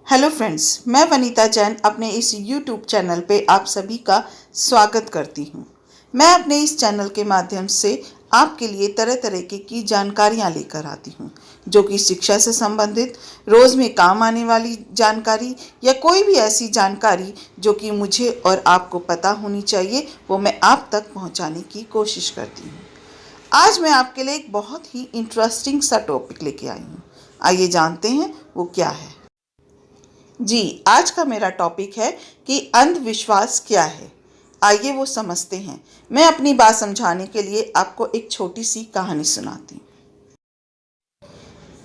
Hello friends, मैं वनीता जैन अपने इस यूट्यूब चैनल पे आप सभी का स्वागत करती हूँ। मैं अपने इस चैनल के माध्यम से आपके लिए तरह तरह की जानकारियाँ लेकर आती हूँ, जो कि शिक्षा से संबंधित, रोज़ में काम आने वाली जानकारी या कोई भी ऐसी जानकारी जो कि मुझे और आपको पता होनी चाहिए, वो मैं आप तक पहुँचाने की कोशिश करती हूँ। आज मैं आपके लिए एक बहुत ही इंटरेस्टिंग सा टॉपिक लेके आई हूँ। आइए जानते हैं वो क्या है। जी, आज का मेरा टॉपिक है कि अंधविश्वास क्या है। आइए वो समझते हैं। मैं अपनी बात समझाने के लिए आपको एक छोटी सी कहानी सुनाती हूँ।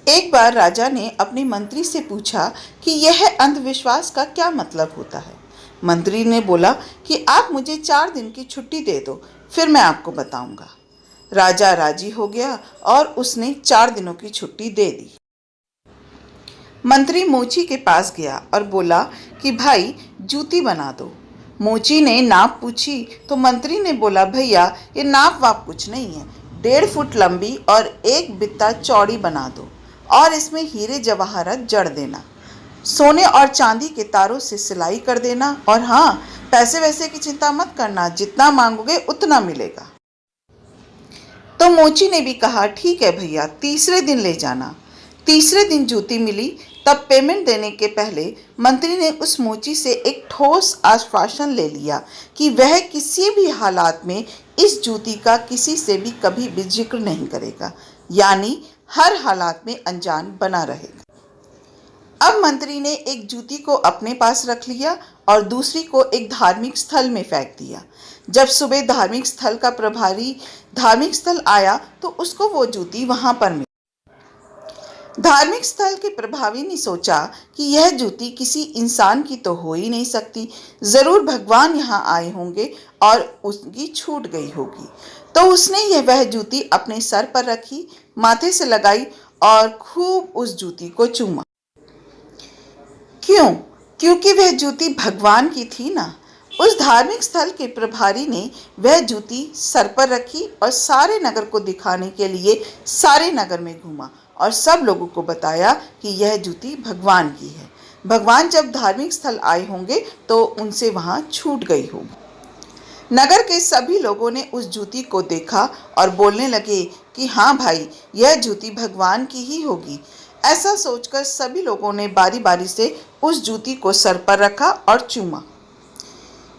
एक बार राजा ने अपने मंत्री से पूछा कि यह अंधविश्वास का क्या मतलब होता है। मंत्री ने बोला कि आप मुझे 4 दिन की छुट्टी दे दो, फिर मैं आपको बताऊंगा। राजा राजी हो गया और उसने 4 दिनों की छुट्टी दे दी। मंत्री मोची के पास गया और बोला कि भाई जूती बना दो। मोची ने नाप पूछी तो मंत्री ने बोला, भैया ये नाप वाप कुछ नहीं है, 1.5 फुट लंबी और 1 बित्ता चौड़ी बना दो और इसमें हीरे जवाहरात जड़ देना, सोने और चांदी के तारों से सिलाई कर देना, और हाँ, पैसे वैसे की चिंता मत करना, जितना मांगोगे उतना मिलेगा। तो मोची ने भी कहा, ठीक है भैया, तीसरे दिन ले जाना। तीसरे दिन जूती मिली। तब पेमेंट देने के पहले मंत्री ने उस मोची से एक ठोस आश्वासन ले लिया कि वह किसी भी हालात में इस जूती का किसी से भी कभी भी जिक्र नहीं करेगा, यानी हर हालात में अनजान बना रहेगा। अब मंत्री ने एक जूती को अपने पास रख लिया और दूसरी को एक धार्मिक स्थल में फेंक दिया। जब सुबह धार्मिक स्थल का प्रभारी धार्मिक स्थल आया तो उसको वो जूती वहां पर मिली। धार्मिक स्थल के प्रभावी ने सोचा कि यह जूती किसी इंसान की तो हो ही नहीं सकती, जरूर भगवान यहाँ आए होंगे और उसकी छूट गई होगी। तो उसने वह जूती अपने सर पर रखी, माथे से लगाई और खूब उस जूती को चूमा। क्यों? क्योंकि वह जूती भगवान की थी ना। उस धार्मिक स्थल के प्रभारी ने वह जूती सर पर रखी और सारे नगर को दिखाने के लिए सारे नगर में घूमा और सब लोगों को बताया कि यह जूती भगवान की है। भगवान जब धार्मिक स्थल आए होंगे तो उनसे वहां छूट गई होगी। नगर के सभी लोगों ने उस जूती को देखा और बोलने लगे कि हाँ भाई, यह जूती भगवान की ही होगी। ऐसा सोचकर सभी लोगों ने बारी बारी से उस जूती को सर पर रखा और चूमा।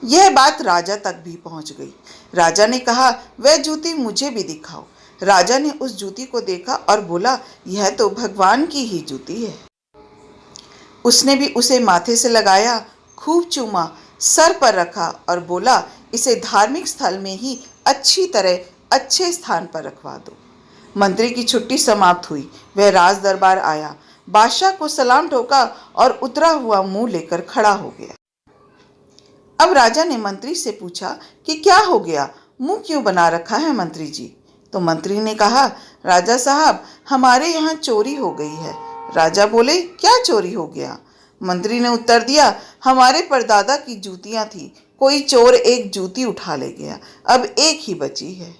यह बात राजा तक भी पहुंच गई। राजा ने कहा, वह जूती मुझे भी दिखाओ। राजा ने उस जूती को देखा और बोला, यह तो भगवान की ही जूती है। उसने भी उसे माथे से लगाया, खूब चूमा, सर पर रखा और बोला, इसे धार्मिक स्थल में ही अच्छी तरह अच्छे स्थान पर रखवा दो। मंत्री की छुट्टी समाप्त हुई। वह राज दरबार आया, बादशाह को सलाम ठोका और उतरा हुआ मुंह लेकर खड़ा हो गया। अब राजा ने मंत्री से पूछा कि क्या हो गया, मुंह क्यों बना रखा है मंत्री जी? तो मंत्री ने कहा, राजा साहब, हमारे यहाँ चोरी हो गई है। राजा बोले, क्या चोरी हो गया? मंत्री ने उत्तर दिया, हमारे परदादा की जूतियां थी, कोई चोर एक जूती उठा ले गया, अब एक ही बची है।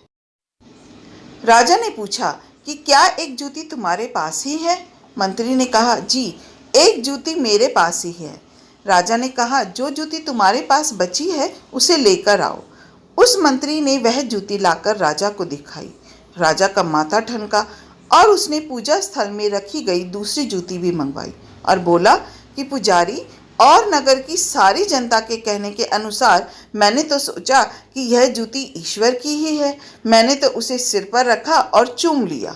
राजा ने पूछा कि क्या एक जूती तुम्हारे पास ही है? मंत्री ने कहा, जी, एक जूती मेरे पास ही है। राजा ने कहा, जो जूती तुम्हारे पास बची है उसे लेकर आओ। उस मंत्री ने वह जूती लाकर राजा को दिखाई। राजा का माथा ठनका और उसने पूजा स्थल में रखी गई दूसरी जूती भी मंगवाई और बोला कि पुजारी और नगर की सारी जनता के कहने के अनुसार मैंने तो सोचा कि यह जूती ईश्वर की ही है, मैंने तो उसे सिर पर रखा और चूम लिया।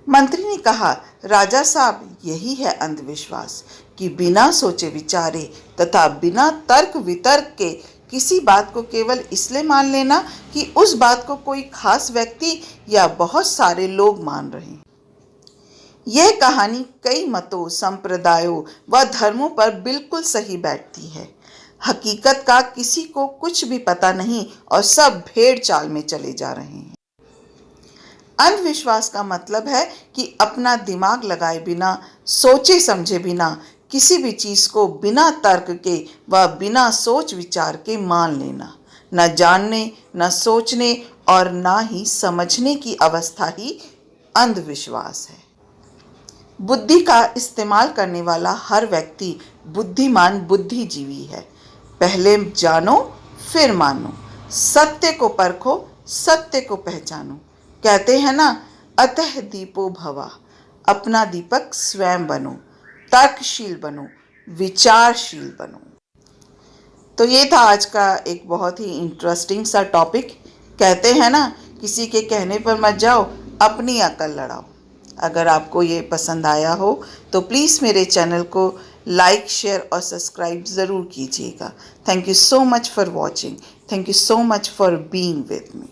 मंत्री ने कहा, राजा साहब, यही है अंधविश्वास कि बिना सोचे विचारे तथा बिना तर्क वितर्क के किसी बात को केवल इसलिए मान लेना कि उस बात को कोई खास व्यक्ति या बहुत सारे लोग मान रहे हैं। यह कहानी कई मतों, संप्रदायों व धर्मों पर बिल्कुल सही बैठती है। हकीकत का किसी को कुछ भी पता नहीं और सब भेड़ चाल में चले जा रहे हैं। अंधविश्वास का मतलब है कि अपना दिमाग लगाए बिना, सोचे समझे बिना किसी भी चीज को बिना तर्क के व बिना सोच विचार के मान लेना। न जानने, न सोचने और न ही समझने की अवस्था ही अंधविश्वास है। बुद्धि का इस्तेमाल करने वाला हर व्यक्ति बुद्धिमान बुद्धिजीवी है। पहले जानो फिर मानो, सत्य को परखो, सत्य को पहचानो। कहते हैं ना, अतः दीपो भवा, अपना दीपक स्वयं बनो, तर्कशील बनो, विचारशील बनो। तो ये था आज का एक बहुत ही इंटरेस्टिंग सा टॉपिक। कहते हैं ना, किसी के कहने पर मत जाओ, अपनी अकल लड़ाओ। अगर आपको ये पसंद आया हो तो प्लीज़ मेरे चैनल को लाइक, शेयर और सब्सक्राइब ज़रूर कीजिएगा। Thank you so much for watching. Thank you so much for being with me.